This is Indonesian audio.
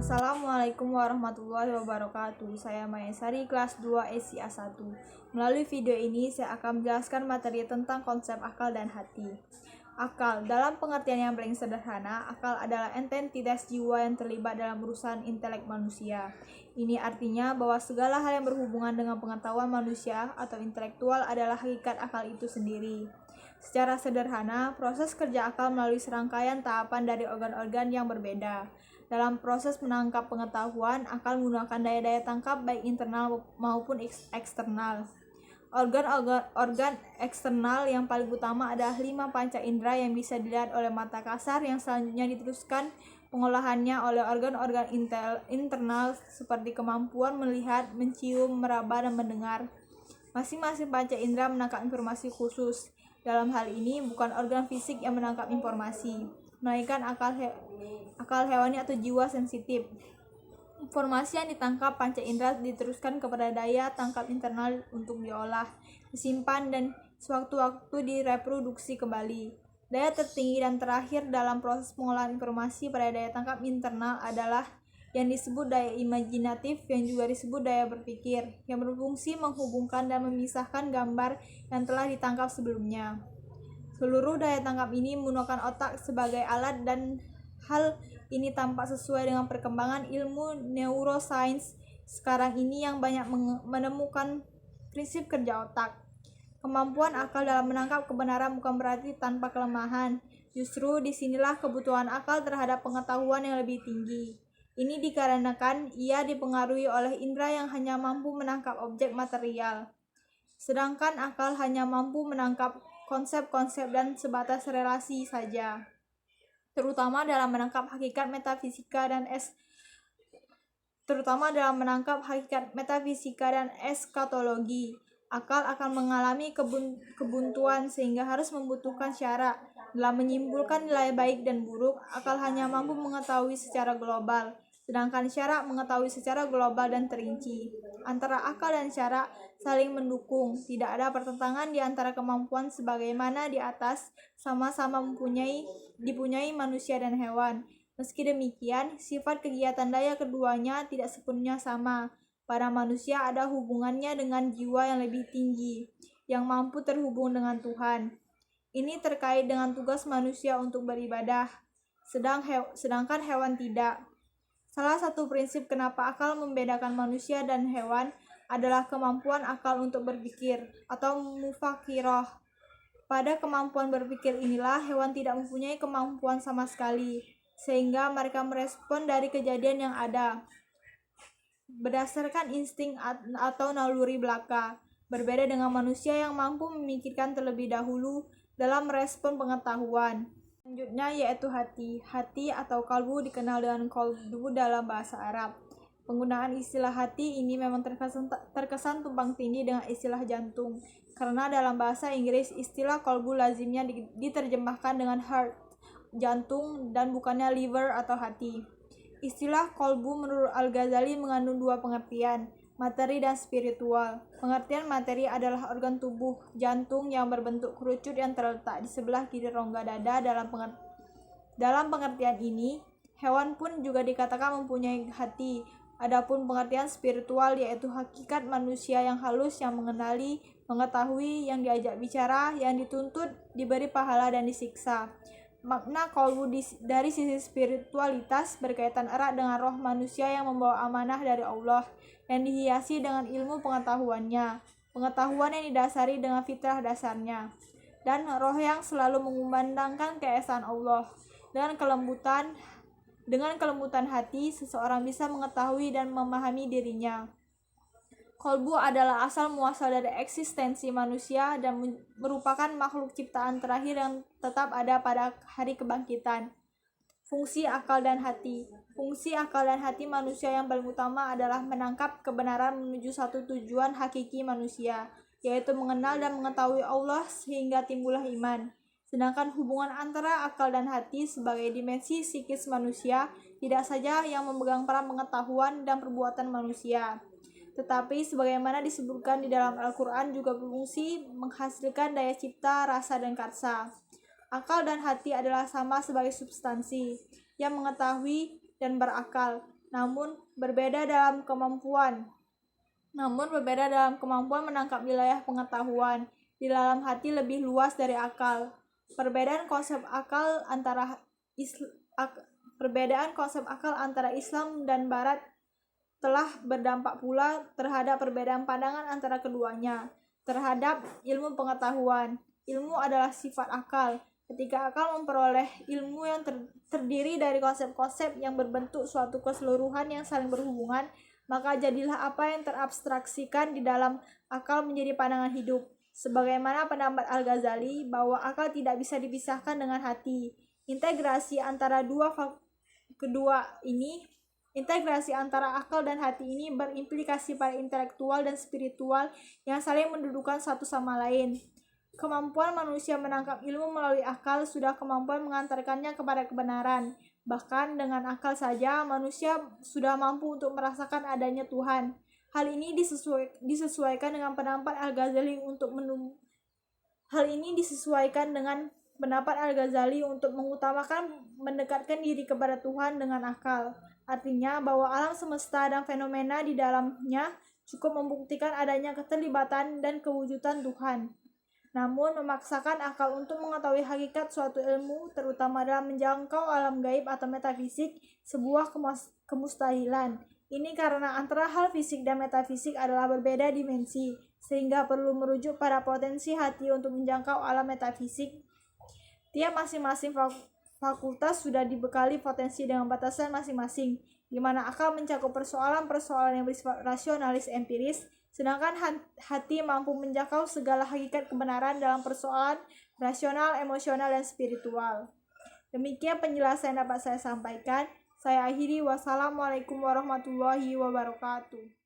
Assalamualaikum warahmatullahi wabarakatuh. Saya Mayasari, kelas 2 SIA 1. Melalui video ini saya akan menjelaskan materi tentang konsep akal dan hati. Akal, dalam pengertian yang paling sederhana, akal adalah entitas jiwa yang terlibat dalam urusan intelek manusia. Ini artinya bahwa segala hal yang berhubungan dengan pengetahuan manusia atau intelektual adalah hakikat akal itu sendiri. Secara sederhana, proses kerja akal melalui serangkaian tahapan dari organ-organ yang berbeda. Dalam proses menangkap pengetahuan, akal menggunakan daya-daya tangkap baik internal maupun eksternal. Organ eksternal yang paling utama adalah 5 panca indera yang bisa dilihat oleh mata kasar, yang selanjutnya diteruskan pengolahannya oleh organ-organ internal seperti kemampuan melihat, mencium, meraba, dan mendengar. Masing-masing panca indera menangkap informasi khusus. Dalam hal ini bukan organ fisik yang menangkap informasi, melainkan akal hewani atau jiwa sensitif. Informasi yang ditangkap panca indera diteruskan kepada daya tangkap internal untuk diolah, disimpan, dan sewaktu-waktu direproduksi kembali. Daya tertinggi dan terakhir dalam proses pengolahan informasi pada daya tangkap internal adalah yang disebut daya imajinatif, yang juga disebut daya berpikir, yang berfungsi menghubungkan dan memisahkan gambar yang telah ditangkap sebelumnya. Seluruh daya tangkap ini menggunakan otak sebagai alat, dan hal ini tampak sesuai dengan perkembangan ilmu neuroscience sekarang ini yang banyak menemukan prinsip kerja otak. Kemampuan akal dalam menangkap kebenaran bukan berarti tanpa kelemahan. Justru disinilah kebutuhan akal terhadap pengetahuan yang lebih tinggi. Ini dikarenakan ia dipengaruhi oleh indera yang hanya mampu menangkap objek material, sedangkan akal hanya mampu menangkap konsep-konsep dan sebatas relasi saja, terutama dalam menangkap hakikat metafisika dan eskatologi. Akal akan mengalami kebuntuan sehingga harus membutuhkan syarak. Dalam menyimpulkan nilai baik dan buruk, akal hanya mampu mengetahui secara global, sedangkan syarak mengetahui secara global dan terinci. Antara akal dan syarak saling mendukung, tidak ada pertentangan di antara kemampuan sebagaimana di atas sama-sama dipunyai manusia dan hewan. Meski demikian, sifat kegiatan daya keduanya tidak sepenuhnya sama. Pada manusia ada hubungannya dengan jiwa yang lebih tinggi, yang mampu terhubung dengan Tuhan. Ini terkait dengan tugas manusia untuk beribadah, sedangkan hewan tidak. Salah satu prinsip kenapa akal membedakan manusia dan hewan adalah kemampuan akal untuk berpikir atau mufakiroh. Pada kemampuan berpikir inilah hewan tidak mempunyai kemampuan sama sekali, sehingga mereka merespon dari kejadian yang ada berdasarkan insting atau naluri belaka, berbeda dengan manusia yang mampu memikirkan terlebih dahulu dalam merespon pengetahuan. Selanjutnya yaitu hati. Hati atau kalbu dikenal dengan qalbu dalam bahasa Arab. Penggunaan istilah hati ini memang terkesan tumpang tindih dengan istilah jantung, karena dalam bahasa Inggris istilah qalbu lazimnya diterjemahkan dengan heart, jantung, dan bukannya liver atau hati. Istilah qalbu menurut Al-Ghazali mengandung 2 pengertian, materi dan spiritual. Pengertian materi adalah organ tubuh, jantung yang berbentuk kerucut yang terletak di sebelah kiri rongga dada. Dalam pengertian ini, hewan pun juga dikatakan mempunyai hati. Adapun pengertian spiritual yaitu hakikat manusia yang halus, yang mengenali, mengetahui, yang diajak bicara, yang dituntut, diberi pahala, dan disiksa. Makna qalbu dari sisi spiritualitas berkaitan erat dengan roh manusia yang membawa amanah dari Allah, yang dihiasi dengan ilmu pengetahuan yang didasari dengan fitrah dasarnya, dan roh yang selalu mengumandangkan keesaan Allah. Dengan kelembutan hati, seseorang bisa mengetahui dan memahami dirinya. Qalbu adalah asal muasal dari eksistensi manusia dan merupakan makhluk ciptaan terakhir yang tetap ada pada hari kebangkitan. Fungsi akal dan hati. Fungsi akal dan hati manusia yang paling utama adalah menangkap kebenaran menuju satu tujuan hakiki manusia, yaitu mengenal dan mengetahui Allah sehingga timbullah iman. Sedangkan hubungan antara akal dan hati sebagai dimensi psikis manusia tidak saja yang memegang peran pengetahuan dan perbuatan manusia, tetapi sebagaimana disebutkan di dalam Al-Quran juga berfungsi menghasilkan daya cipta, rasa, dan karsa. Akal dan hati adalah sama sebagai substansi yang mengetahui dan berakal. namun berbeda dalam kemampuan menangkap wilayah pengetahuan. Di dalam hati lebih luas dari akal. Perbedaan konsep akal antara Islam dan Barat telah berdampak pula terhadap perbedaan pandangan antara keduanya terhadap ilmu pengetahuan. Ilmu adalah sifat akal. Ketika akal memperoleh ilmu yang terdiri dari konsep-konsep yang berbentuk suatu keseluruhan yang saling berhubungan, maka jadilah apa yang terabstraksikan di dalam akal menjadi pandangan hidup. Sebagaimana pendapat Al-Ghazali bahwa akal tidak bisa dipisahkan dengan hati. Integrasi antara akal dan hati ini berimplikasi pada intelektual dan spiritual yang saling mendudukan satu sama lain. Kemampuan manusia menangkap ilmu melalui akal sudah kemampuan mengantarkannya kepada kebenaran. Bahkan dengan akal saja manusia sudah mampu untuk merasakan adanya Tuhan. Hal ini disesuaikan dengan pendapat Al-Ghazali untuk mengutamakan mendekatkan diri kepada Tuhan dengan akal. Artinya bahwa alam semesta dan fenomena di dalamnya cukup membuktikan adanya keterlibatan dan kewujudan Tuhan. Namun memaksakan akal untuk mengetahui hakikat suatu ilmu, terutama dalam menjangkau alam gaib atau metafisik, sebuah kemustahilan. Ini karena antara hal fisik dan metafisik adalah berbeda dimensi, sehingga perlu merujuk pada potensi hati untuk menjangkau alam metafisik. Tiap masing-masing fakultas sudah dibekali potensi dengan batasan masing-masing, di mana akal mencakup persoalan-persoalan yang bersifat rasionalis empiris, sedangkan hati mampu menjangkau segala hakikat kebenaran dalam persoalan rasional, emosional, dan spiritual. Demikian penjelasan yang dapat saya sampaikan. Saya akhiri. Wassalamualaikum warahmatullahi wabarakatuh.